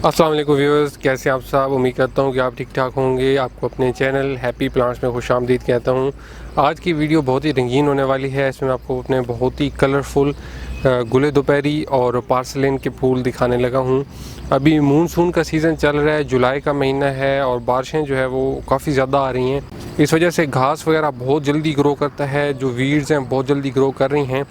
अस्सलाम वालेकुम व्यूअर्स, कैसे आप सब। उम्मीद करता हूँ कि आप ठीक ठाक होंगे। आपको अपने चैनल हैप्पी प्लांट्स में खुशामदीद कहता हूँ। आज की वीडियो बहुत ही रंगीन होने वाली है। इसमें आपको अपने बहुत ही कलरफुल गुले दोपहरी और पार्सलेन के फूल दिखाने लगा हूँ। अभी मानसून का सीज़न चल रहा है, जुलाई का महीना है और बारिशें जो है वो काफ़ी ज़्यादा आ रही हैं। इस वजह से घास वगैरह बहुत जल्दी ग्रो करता है, जो वीड्स हैं बहुत जल्दी ग्रो कर रही हैं।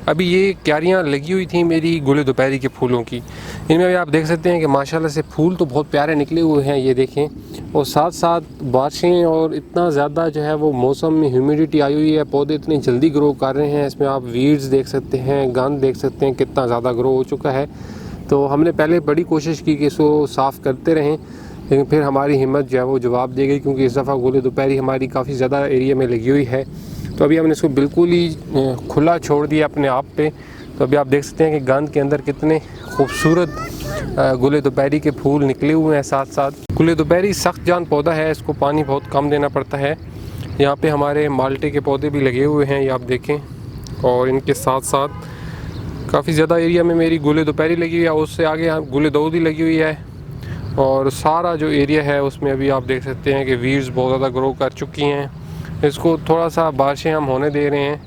अभी ये क्यारियाँ लगी हुई थी मेरी गुले दोपहरी के फूलों की। इनमें भी आप देख सकते हैं कि माशाल्लाह से फूल तो बहुत प्यारे निकले हुए हैं, ये देखें। और साथ साथ बारिशें और इतना ज़्यादा जो है वो मौसम में ह्यूमिडिटी आई हुई है, पौधे इतनी जल्दी ग्रो कर रहे हैं। इसमें आप वीड्स देख सकते हैं, गंद देख सकते हैं कितना ज़्यादा ग्रो हो चुका है। तो हमने पहले बड़ी कोशिश की कि इसको साफ़ करते रहें, लेकिन फिर हमारी हिम्मत जो है वो जवाब दे गई, क्योंकि इस दफ़ा गुले दोपहरी हमारी काफ़ी ज़्यादा एरिया में लगी हुई है। तो अभी हमने इसको बिल्कुल ही खुला छोड़ दिया अपने आप पे। तो अभी आप देख सकते हैं कि गंद के अंदर कितने खूबसूरत गुले दोपहरी के फूल निकले हुए हैं। साथ साथ गुले दोपहरी सख्त जान पौधा है, इसको पानी बहुत कम देना पड़ता है। यहाँ पे हमारे माल्टे के पौधे भी लगे हुए हैं, ये आप देखें। और इनके साथ साथ काफ़ी ज़्यादा एरिया में मेरी गुले दोपहरी लगी हुई है, उससे आगे यहाँ गुले दौदी लगी हुई है। और सारा जो एरिया है उसमें अभी आप देख सकते हैं कि वीड्स बहुत ज़्यादा ग्रो कर चुकी हैं। इसको थोड़ा सा बारिशें हम होने दे रहे हैं,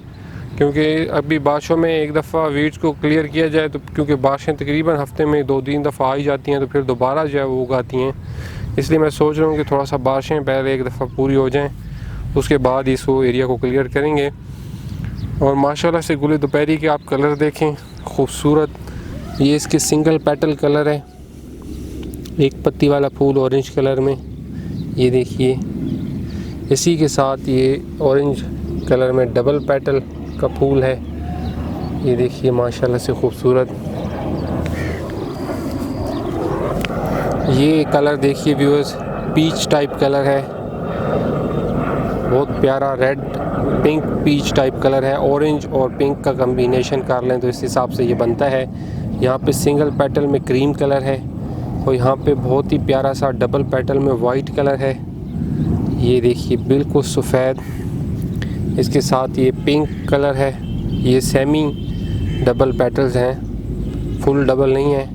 क्योंकि अभी बारिशों में एक दफ़ा वीड्स को क्लियर किया जाए तो, क्योंकि बारिशें तकरीबन हफ्ते में 2-3 दफ़ा आ ही जाती हैं, तो फिर दोबारा जो है वो उगाती हैं। इसलिए मैं सोच रहा हूँ कि थोड़ा सा बारिशें पहले एक दफ़ा पूरी हो जाएँ, उसके बाद इसको एरिया को क्लियर करेंगे। और माशाल्लाह से गुले दोपहरी के आप कलर देखें, खूबसूरत। ये इसके सिंगल पेटल कलर है, एक पत्ती वाला फूल ऑरेंज कलर में, ये देखिए। इसी के साथ ये ऑरेंज कलर में डबल पेटल का फूल है, ये देखिए माशाल्लाह से खूबसूरत। ये कलर देखिए व्यूअर्स, पीच टाइप कलर है, बहुत प्यारा red pink peach type colour है। ऑरेंज और पिंक का कम्बिनेशन कर लें तो इस हिसाब से ये बनता है। यहाँ पे सिंगल पेटल में क्रीम कलर है और यहाँ पे बहुत ही प्यारा सा डबल पेटल में वाइट कलर है, ये देखिए बिल्कुल सफ़ेद। इसके साथ ये पिंक कलर है, ये सेमी डबल पेटल्स हैं, फुल डबल नहीं है।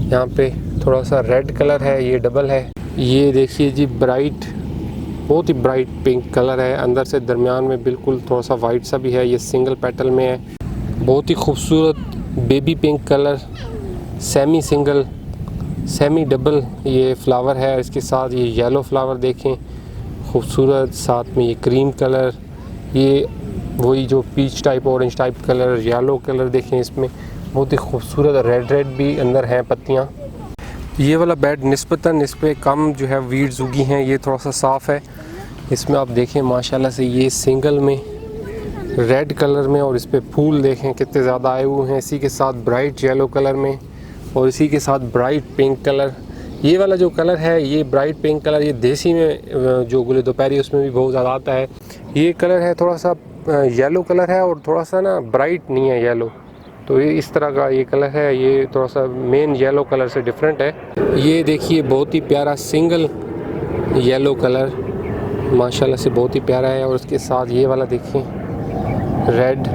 यहाँ पे थोड़ा सा रेड कलर है, ये डबल है। ये देखिए जी ब्राइट, बहुत ही ब्राइट पिंक कलर है, अंदर से दरमियान में बिल्कुल थोड़ा सा वाइट सा भी है, ये सिंगल पेटल में है। बहुत ही खूबसूरत baby pink colour, semi single semi double ये फ्लावर है। इसके साथ ये येलो फ्लावर देखें, खूबसूरत। साथ में ये क्रीम कलर, ये वही जो peach type orange type colour, yellow colour देखें इसमें, बहुत ही खूबसूरत। रेड रेड भी अंदर हैं पत्तियाँ। ये वाला बेड निस्बतन इस पर कम जो है वीड्स उगी हैं, ये थोड़ा सा साफ़ है। इसमें आप देखें माशाल्लाह से ये सिंगल में रेड कलर में, और इस पर फूल देखें कितने ज़्यादा आए हुए हैं। इसी के साथ ब्राइट येलो कलर में और इसी के साथ ब्राइट पिंक कलर। ये वाला जो कलर है, ये ब्राइट पिंक कलर, ये देसी में जो गुले दोपहरी उसमें भी बहुत ज़्यादा आता है। ये कलर है थोड़ा सा येलो कलर है और थोड़ा सा ना ब्राइट नहीं है येलो, तो ये इस तरह का ये कलर है। ये थोड़ा सा मेन येलो कलर से डिफरेंट है। ये देखिए बहुत ही प्यारा सिंगल येलो कलर, माशाल्लाह से बहुत ही प्यारा है। और उसके साथ ये वाला देखिए रेड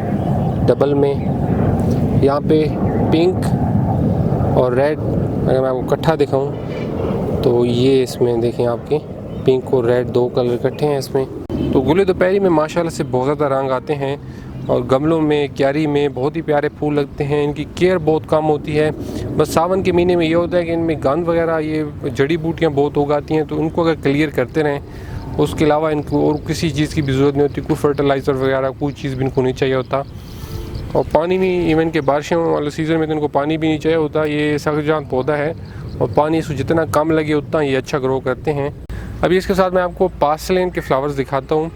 डबल में, यहाँ पे पिंक और रेड अगर मैं आपको इकट्ठा दिखाऊं तो ये इसमें देखें आपके पिंक और रेड दो कलर इकट्ठे हैं इसमें। तो गुले दोपहरी में माशाल्लाह से बहुत ज़्यादा रंग आते हैं और गमलों में, क्यारी में बहुत ही प्यारे फूल लगते हैं। इनकी केयर बहुत कम होती है। बस सावन के महीने में ये होता है कि इनमें गंद वगैरह, ये जड़ी बूटियाँ बहुत उगाती हैं, तो उनको अगर क्लियर करते रहें, उसके अलावा इनको और किसी चीज़ की भी ज़रूरत नहीं होती। कोई फर्टिलाइज़र वगैरह कोई चीज़ भी इनको नहीं चाहिए होता। और पानी भी, इवन के बारिशों वाले सीज़न में तो इनको पानी भी नहीं चाहिए होता। ये सख्तजान पौधा है और पानी इसको जितना कम लगे उतना ये अच्छा ग्रो करते हैं। अभी इसके साथ मैं आपको पार्सलेन के फ्लावर्स दिखाता हूँ।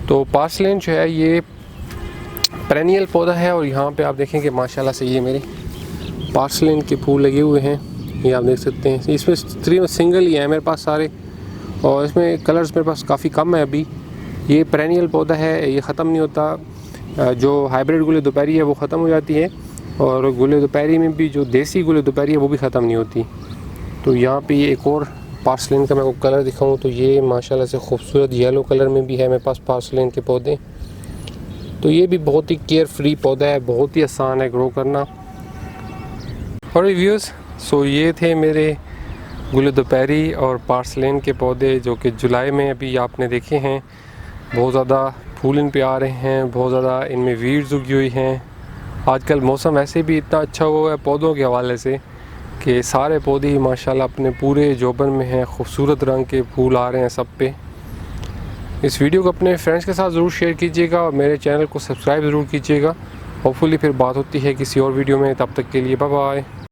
तो पार्सलेन जो है ये पेरेनियल पौधा है और यहाँ पे आप देखेंगे माशाल्लाह से ये मेरे पार्सलेन के फूल लगे हुए हैं, ये आप देख सकते हैं। इसमें सिंगल ही है मेरे पास सारे, और इसमें कलर्स मेरे पास काफ़ी कम है अभी। ये पेरेनियल पौधा है, ये ख़त्म नहीं होता। जो हाइब्रिड गुले दोपहरी है वो ख़त्म हो जाती है, और गुले दोपहरी में भी जो देसी गुले दोपहरी है वो भी ख़त्म नहीं होती। तो यहाँ पे ये एक और पार्सलेन का मैं आपको कलर दिखाऊँ तो ये माशाल्लाह से खूबसूरत येलो कलर में भी है मेरे पास पार्सलेन के पौधे। तो ये भी बहुत ही केयर फ्री पौधा है, बहुत ही आसान है ग्रो करना। और व्यूअर्स सो ये थे मेरे गुल दोपहरी और पार्सलेन के पौधे जो कि जुलाई में अभी आपने देखे हैं। बहुत ज़्यादा फूल इन पे आ रहे हैं, बहुत ज़्यादा इनमें वीड्स उगी हुई हैं। आजकल मौसम वैसे भी इतना अच्छा हुआ है पौधों के हवाले से कि सारे पौधे ही माशाल्लाह अपने पूरे जोबन में हैं, खूबसूरत रंग के फूल आ रहे हैं सब पे। इस वीडियो को अपने फ्रेंड्स के साथ ज़रूर शेयर कीजिएगा और मेरे चैनल को सब्सक्राइब ज़रूर कीजिएगा। होपफुली फिर बात होती है किसी और वीडियो में, तब तक के लिए बाय बाय।